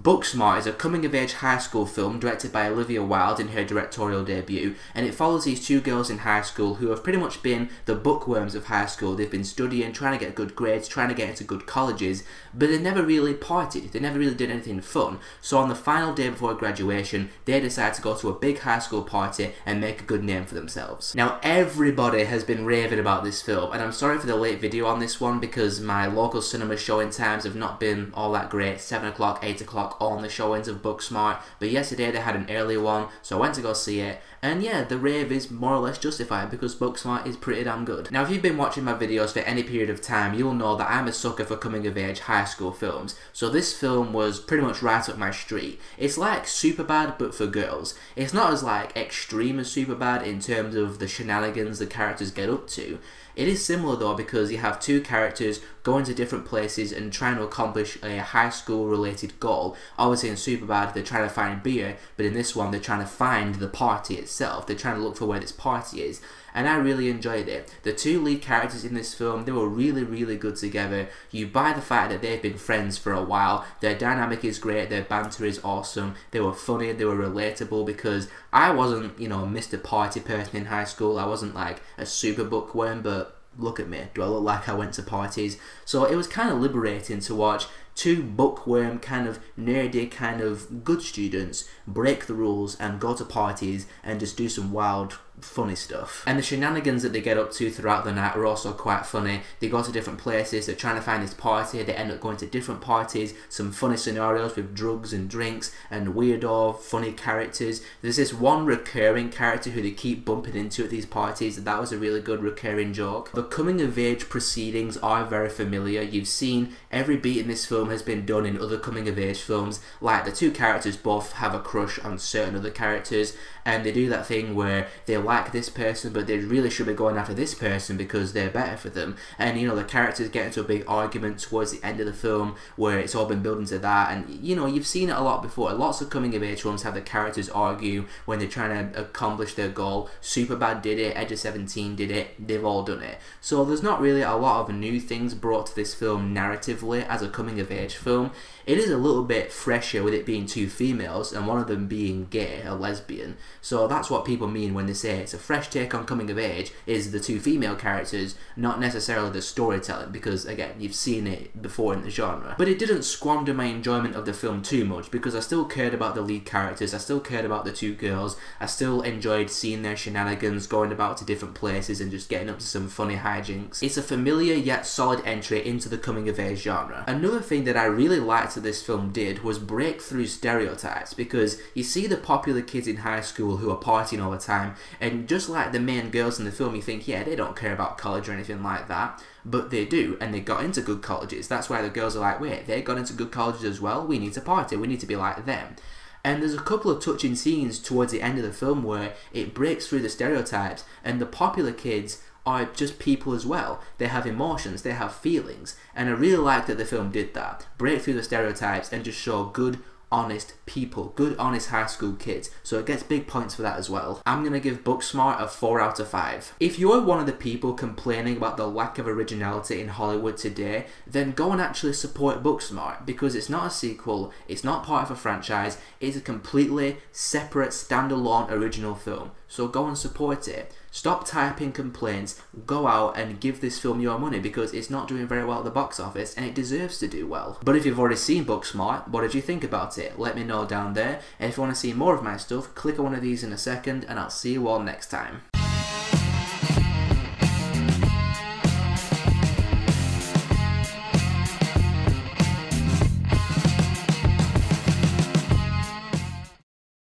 Booksmart is a coming-of-age high school film directed by Olivia Wilde in her directorial debut, and it follows these two girls in high school who have pretty much been the bookworms of high school. They've been studying, trying to get good grades, trying to get into good colleges, but they never really partied. They never really did anything fun. So on the final day before graduation, they decide to go to a big high school party and make a good name for themselves. Now, everybody has been raving about this film, and I'm sorry for the late video on this one because my local cinema showing times have not been all that great. 7 o'clock, 8 o'clock on the showings of Booksmart, but yesterday they had an early one, so I went to go see it, and yeah, the rave is more or less justified because Booksmart is pretty damn good. Now, if you've been watching my videos for any period of time, you'll know that I'm a sucker for coming-of-age high school films, so this film was pretty much right up my street. It's like Superbad, but for girls. It's not as like extreme as Superbad in terms of the shenanigans the characters get up to. It is similar though because you have two characters going to different places and trying to accomplish a high school related goal. Obviously in Superbad they're trying to find beer, but in this one they're trying to find the party itself. They're trying to look for where this party is. And I really enjoyed it. The two lead characters in this film, they were really good together. You buy the fact that they've been friends for a while. Their dynamic is great, their banter is awesome. They were funny, they were relatable because I wasn't, you know, Mr. Party person in high school. I wasn't like a super bookworm, but look at me. Do I look like I went to parties? So it was kind of liberating to watch two bookworm, kind of nerdy, kind of good students break the rules and go to parties and just do some wild, funny stuff. And the shenanigans that they get up to throughout the night are also quite funny. They go to different places, they're trying to find this party, they end up going to different parties, some funny scenarios with drugs and drinks and weirdo, funny characters. There's this one recurring character who they keep bumping into at these parties, that was a really good recurring joke. The coming of age proceedings are very familiar. You've seen every beat in this film has been done in other coming of age films. Like the two characters both have a crush on certain other characters, and they do that thing where they like this person but they really should be going after this person because they're better for them. And you know, the characters get into a big argument towards the end of the film where it's all been building to that, and you know, you've seen it a lot before. Lots of coming of age films have the characters argue when they're trying to accomplish their goal. Superbad did it, Edge of 17 did it, they've all done it. So there's not really a lot of new things brought to this film narratively as a coming of age film. It is a little bit fresher with it being two females and one of them being gay, a lesbian. So that's what people mean when they say it's a fresh take on coming of age, is the two female characters, not necessarily the storytelling, because again, you've seen it before in the genre. But it didn't squander my enjoyment of the film too much because I still cared about the lead characters, I still cared about the two girls, I still enjoyed seeing their shenanigans, going about to different places and just getting up to some funny hijinks. It's a familiar yet solid entry into the coming of age genre. Another thing that I really liked that this film did was break through stereotypes, because you see the popular kids in high school who are partying all the time, and just like the main girls in the film, you think, yeah, they don't care about college or anything like that, but they do, and they got into good colleges. That's why the girls are like, wait, they got into good colleges as well? We need to party, we need to be like them. And there's a couple of touching scenes towards the end of the film where it breaks through the stereotypes, and the popular kids are just people as well. They have emotions, they have feelings, and I really like that the film did that. Break through the stereotypes and just show good, honest people, good, honest high school kids. So it gets big points for that as well. I'm gonna give Booksmart a 4 out of 5. If you're one of the people complaining about the lack of originality in Hollywood today, then go and actually support Booksmart, because it's not a sequel, it's not part of a franchise, it's a completely separate, standalone, original film. So go and support it. Stop typing complaints, go out and give this film your money, because it's not doing very well at the box office and it deserves to do well. But if you've already seen Booksmart, what did you think about it? Let me know down there, and if you want to see more of my stuff, click on one of these in a second, and I'll see you all next time.